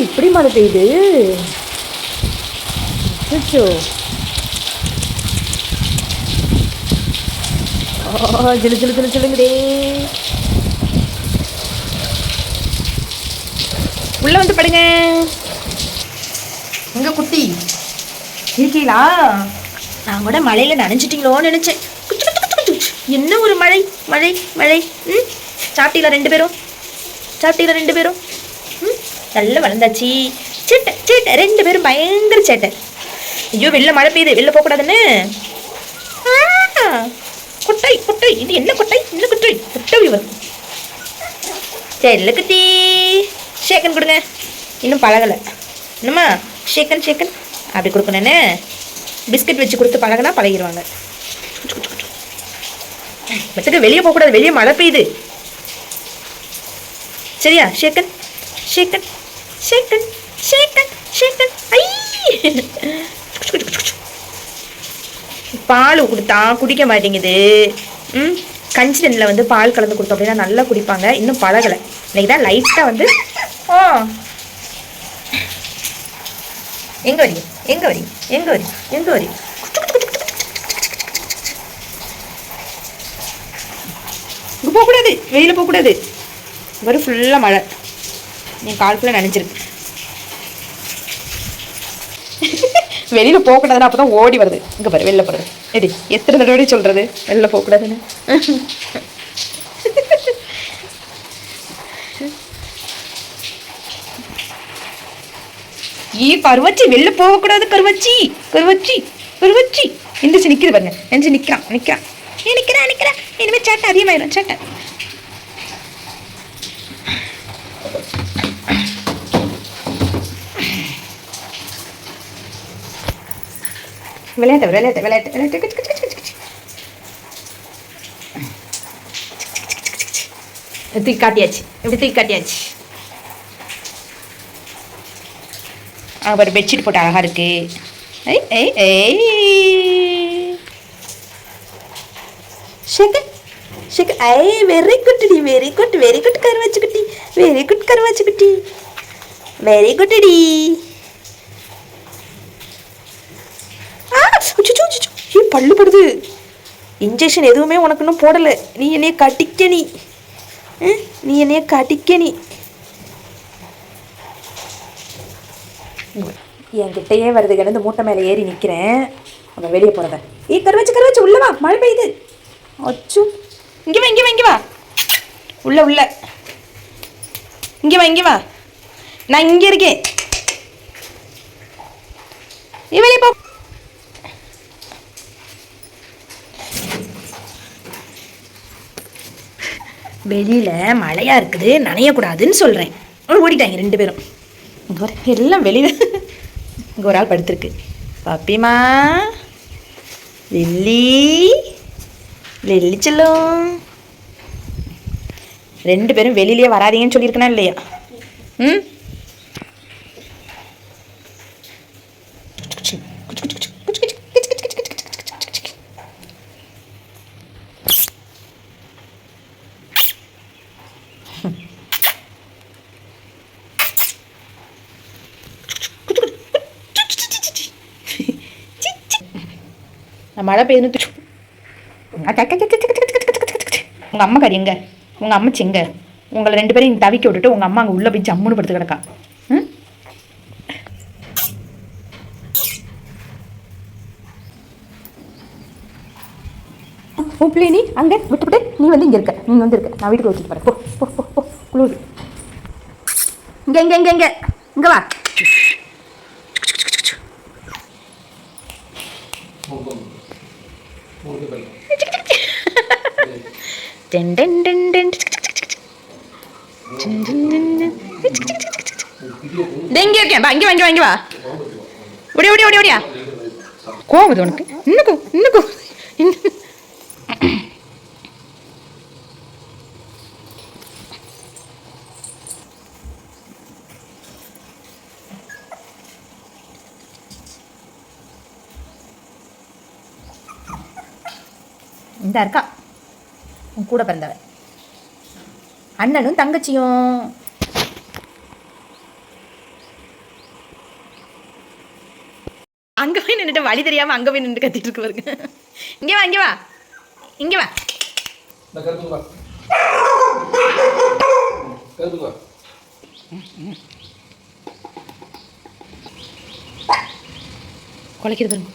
இப்படி மழை பெய்யுது? அச்சோ, ஜிலு ஜிலு ஜிலு ஜிலுங்குதே. உள்ள வந்து படுங்க. உங்க குட்டி இருக்கீங்களா? நான் கூட மழையில நனைஞ்சிட்டீங்களோன்னு நினைச்சேன். என்ன ஒரு மழை மழை மழை. சாப்பிட்டீங்களா ரெண்டு பேரும்? சாப்பிட்டீங்களா ரெண்டு பேரும்? நல்லா வளர்ந்தாச்சு. சேட்டை சேட்டை, ரெண்டு பேரும் பயங்கர சேட்டை. ஐயோ, வெளில மழை பெய்யுது, வெளில போகக்கூடாதுன்னு. கொட்டை கொட்டை, இது என்ன கொட்டை? என்ன கொட்டை? கொட்டை வரும். சரி குட்டி, ஷேக்கன் கொடுங்க. இன்னும் பழகலை. என்னம்மா ஷேக்கன் ஷேக்கன் அப்படி கொடுக்கணுன்னு பிஸ்கட் வச்சு கொடுத்து பழகினா பழகிடுவாங்க. மத்துக்கு வெளியே போகக்கூடாது, வெளியே மழை பெய்யுது. சரியா? ஷேக்கன் ஷேக்கன் ஷேக்கன் ஷேக்கன் ஷேக்கன். ஐ, பால் கொடுத்தா குடிக்க மாட்டேங்குது. கஞ்சி தண்ணியில் வந்து பால் கலந்து கொடுத்தோம் அப்படின்னா நல்லா குடிப்பாங்க. இன்னும் பழகலை. இன்னைக்கு தான் லைட்டாக வந்து எங்கே வரீங்க எங்கே வரீங்க எங்கே வரீங்க எங்கே வரீங்க? இங்கே போகக்கூடாது, வெளியில் போகக்கூடாது. வரும் ஃபுல்லாக மழை. என் கால் ஃபுல்லாக நினைச்சிருக்கு. வெளியில் போகக்கூடாதுன்னு அப்போ தான் ஓடி வருது. இங்கே பாரு, வெளில போகிறது. எடி எத்தனை தடவை சொல்கிறது வெளில போகக்கூடாதுன்னு? கருவச்சி, வெளில போகக்கூடாது. கருவச்சி கருவச்சி கருவச்சி. எந்திரிச்சு நிற்கிது பாருங்க. எந்திரிச்சு நிற்கிறான் நிற்கிறான். நிற்கிறான் நிற்கிறான். இனிமேல் சேட்டை அதிகமாயிடும். சேட்டை விளையாட்டு விளையாட்டு விளையாட்டு விளையாட்டு. தூக்கி காட்டியாச்சு. எப்படி தூக்கி காட்டியாச்சு? ஒரு பெட்ஷீட் போட்டு அழகா இருக்கு. ஐ வெரி குட் டி, வெரி குட் வெரி குட் கருவாச்சு குட்டி, வெரி குட் கருவாச்சு குட்டி, வெரி குட் டி. பல்லு படுது. இன்ஜெக்ஷன் எதுவுமே உனக்கு இன்னும் போடலை. நீ என்னைய கட்டிக்க, நீ என்னைய கட்டிக்க. நீ என்கிட்டயே வருது. கிடந்து மூட்டை மேலே ஏறி நிற்கிறேன். அங்கே வெளியே போகிறத. கருவாச்சு கருவாச்சு, உள்ளவா, மழை பெய்யுது. அச்சு, இங்கே வா இங்கே வா இங்கே வா. உள்ள உள்ள இங்கே வா இங்கே வா. நான் இங்கே இருக்கேன். வெளியே போ. வெளியில் மழையாக இருக்குது, நனையக்கூடாதுன்னு சொல்கிறேன். ஓடிட்டாங்க ரெண்டு பேரும். இங்கே ஒரு எல்லாம் வெளியில். இங்கே ஒரு ஆள் படுத்துருக்கு. பாப்பிமா, லில்லி லில்லி செல்லும். ரெண்டு பேரும் வெளியிலேயே வராதீங்கன்னு சொல்லியிருக்கனா இல்லையா? மழை பெய்யுது. உங்கள் அம்மா கறி எங்க? உங்கள் அம்மாச்சி எங்க? உங்களை ரெண்டு பேரும் தவிக்க விட்டுட்டு உங்கள் அம்மா அங்கே உள்ளே போய் ஜம்முன்னு படுத்து கிடக்கா. பிள்ளை நீ அங்கே விட்டுவிட்டு நீ வந்து இங்கே இருக்க. நீ வந்து இருக்க. நான் வீட்டுக்கு வச்சுட்டு போகிறேன். போ போ போ குளிர். இங்கே இங்கே இங்கே இங்கே இங்கே வா. இங்கே இருக்கேன். வா இங்கே வாங்கி வாங்கி வா. ஓடி ஓடி ஓடி ஓடியா. கோவம் உனக்கு? இன்னும் இன்னும் இந்த இருக்கா உன் கூட பிறந்தவன். அண்ணனும் தங்கச்சியும். அங்கே போய் நின்றுட்டு வழி தெரியாமல் அங்கே போய் நின்று கத்திட்டு இருக்கு பாருங்க. இங்கே வா இங்கே வா இங்கே வா. குலைக்குது பாருங்க.